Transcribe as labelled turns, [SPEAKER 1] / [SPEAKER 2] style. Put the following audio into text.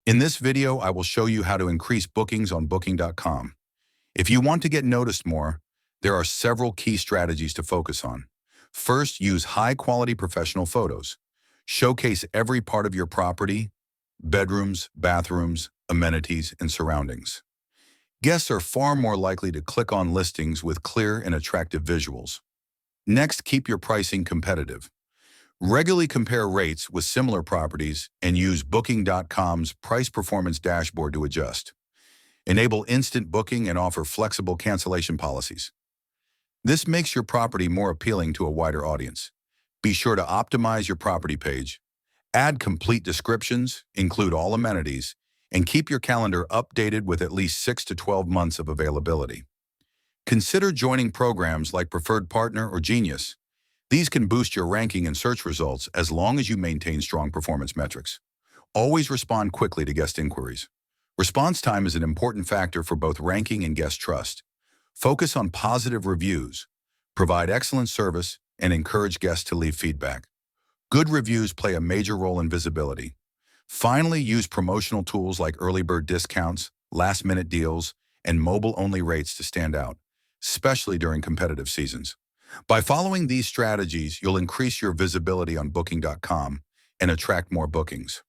[SPEAKER 1] In this video, I will show you how to increase bookings on Booking.com. If you want to get noticed more, there are several key strategies to focus on. First, use high-quality professional photos. Showcase every part of your property: bedrooms, bathrooms, amenities, and surroundings. Guests are far more likely to click on listings with clear and attractive visuals. Next, keep your pricing competitive. Regularly compare rates with similar properties and use Booking.com's price performance dashboard to adjust. Enable instant booking and offer flexible cancellation policies. This makes your property more appealing to a wider audience. Be sure to optimize your property page. Add complete descriptions, include all amenities, and keep your calendar updated with at least 6 to 12 months of availability. Consider joining programs like Preferred Partner or Genius. These can boost your ranking and search results as long as you maintain strong performance metrics. Always respond quickly to guest inquiries. Response time is an important factor for both ranking and guest trust. Focus on positive reviews, provide excellent service, and encourage guests to leave feedback. Good reviews play a major role in visibility. Finally, use promotional tools like early bird discounts, last-minute deals, and mobile-only rates to stand out, especially during competitive seasons. By following these strategies, you'll increase your visibility on Booking.com and attract more bookings.